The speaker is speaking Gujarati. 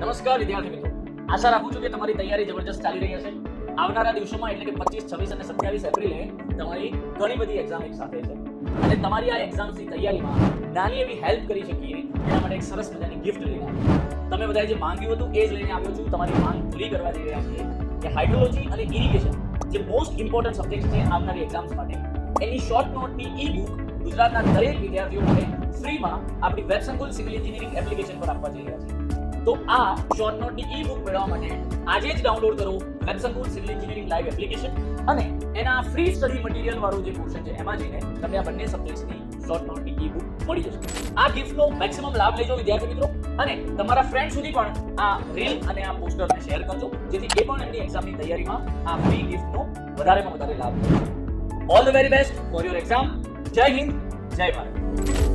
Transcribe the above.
નમસ્કાર વિદ્યાર્થી મિત્રો, આશા રાખું છું કે તમારી તૈયારી જબરજસ્ત ચાલી રહી હશે. આવનારા દિવસોમાં એટલે કે 25, 26 અને 27 એપ્રિલે તમારી ઘણી બધી એક્ઝામ એક સાથે છે અને તમારી આ એક્ઝામ્સની તૈયારીમાં નાની એવી હેલ્પ કરી શકીએ એના માટે એક સરસ મજાની ગિફ્ટ લઈને આવ્યો. તમે બધાએ જે માંગ્યું હતું એ જ લઈને આવ્યો છું. તમારી માંગ પૂરી કરવા જઈ રહ્યા છીએ કે હાઇડ્રોલોજી અને ઇરિગેશન જે મોસ્ટ ઇમ્પોર્ટન્ટ સબ્જેક્ટ છે આવનારી એક્ઝામ્સ માટે, એની શોર્ટ નોટની ઈ બુક ગુજરાતના દરેક વિદ્યાર્થીઓ માટે ફ્રીમાં આપણી વેબસંકુલ સિવિલ એન્જિનિયરિંગ એપ્લિકેશન પર આપવા જઈ રહ્યા છીએ. તો આ શોર્ટ નોટની ઈ બુક મેળવવા માટે આજે જ ડાઉનલોડ કરો વેબસંકુલ સિવિલ એન્જિનિયરિંગ લાઈવ એપ્લિકેશન અને એના ફ્રી સ્ટડી મટીરીયલ વાળું જે પોર્શન છે એમાં જઈને તમને આ બંને સબ્જેક્ટ્સની શોર્ટ નોટની ઈ બુક મળી જશે. આ ગિફ્ટનો મેક્સિમમ લાભ લેજો વિદ્યાર્થી મિત્રો અને તમારા ફ્રેન્ડ સુધી પણ આ રીલ અને આ પોસ્ટરને શેર કરજો જેથી એ પણ એમની એક્ઝામની તૈયારીમાં આ ફ્રી ગિફ્ટનો વધારેમાં વધારે લાભ લે. All the very best for your exam. જય હિન્દ, જય ભારત.